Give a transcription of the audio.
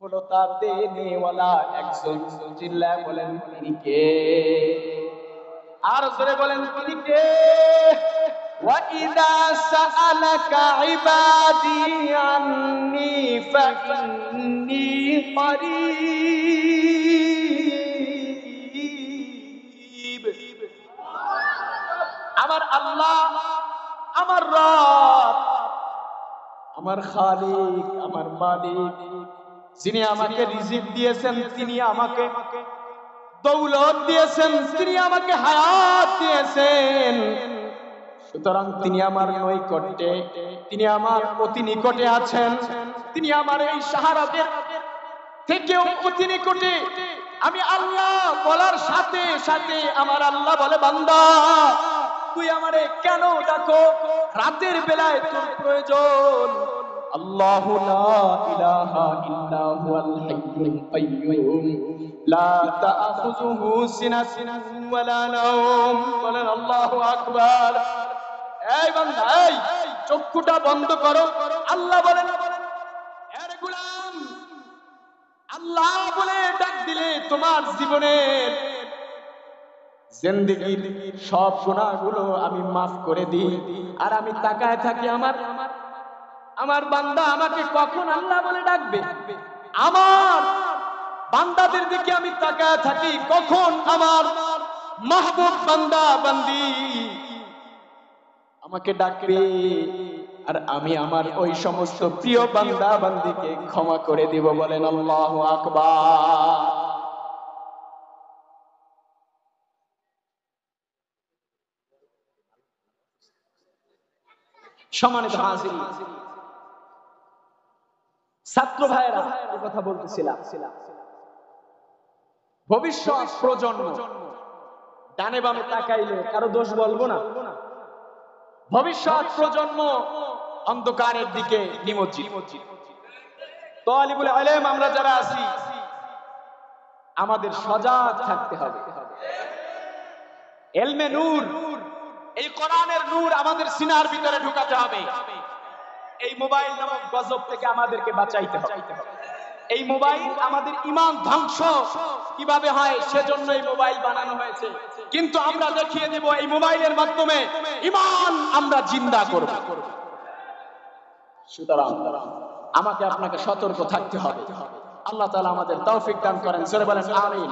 সফলতা দেনেওয়ালা একজন, চিল্লায় বলেন তিনি কে? আর জোরে বলেন তিনি কে? وَإِذَا سَأَلَكَ عِبَادِي عَنِّي فَإِنِّي قَرِيبٌ। আমার আল্লাহ, আমার রব, আমার খালিক, আমার মালিক, যিনি আমাকে রিজিক দিয়েছেন, তিনি আমাকে দৌলত দিয়েছেন, তিনি আমাকে হায়াত দিয়েছেন। সুতরাং তিনি আমার নৈকট্যে, তিনি আমার অতি নিকটে আছেন। তিনি আমার এই শাহরাতের থেকেও অতি নিকটে। আমি আল্লাহ বলার সাথে সাথে আমার আল্লাহ বলে, বান্দা তুই আমারে কেন ডাকো? রাতের বেলায় তোর প্রয়োজন। আল্লাহু লা ইলাহা ইল্লা হুয়াল হাইয়ুল কাইয়্যুম লা তা'খুযুহু সিনাতুন ওয়ালা নাওম। বলেন আল্লাহু আকবার। এই বান্দা, এই চক্ষুটা বন্ধ করো। আল্লাহ বলেন, আরে গোলাম, আল্লাহ বলে ডাক দিলে তোমার জীবনের জিন্দেগীর সব গুনাহগুলো আমি মাফ করে দিই। আর আমি তাকায় থাকি আমার বান্দা আমাকে কখন আল্লাহ বলে ডাকবে। আমার বান্দাদের দিকে আমি তাকায় থাকি কখন আমার মাহবুব বান্দা বান্দি আমাকে ডাকবে। আর আমি আমার ওই সমস্ত প্রিয় বান্দা বান্দিকে ক্ষমা করে দিব। বলেন আল্লাহু আকবার। সম্মানিত হাজির, ছাত্র ভাইরা, এই কথা বলতেছিলাম, ভবিষ্যৎ প্রজন্ম ডানে বামে তাকাইলে কারো দোষ বলবো না। ভবিষ্যৎ প্রজন্ম অন্ধকারের দিকে নিমজ্জিত। তালিবুল ইলম আমরা যারা আছি আমাদের সজাগ থাকতে হবে। ইলমে নূর, এই কোরআনের নূর আমাদের সিনার ভিতরে ঢুকাতে হবে। এই মোবাইল নামক গজব থেকে আমাদেরকে বাঁচাইতে হবে। এই মোবাইল আমাদের ঈমান ধ্বংস কিভাবে হয় সেজন্য এই মোবাইল বানানো হয়েছে। কিন্তু আমরা দেখিয়ে দেব এই মোবাইলের মাধ্যমে ঈমান আমরা জিন্দা করব। সুতরাং আমাকে আপনাকে সতর্ক থাকতে হবে। আল্লাহ তাআলা আমাদের তৌফিক দান করেন। জোরে বলেন আমিন।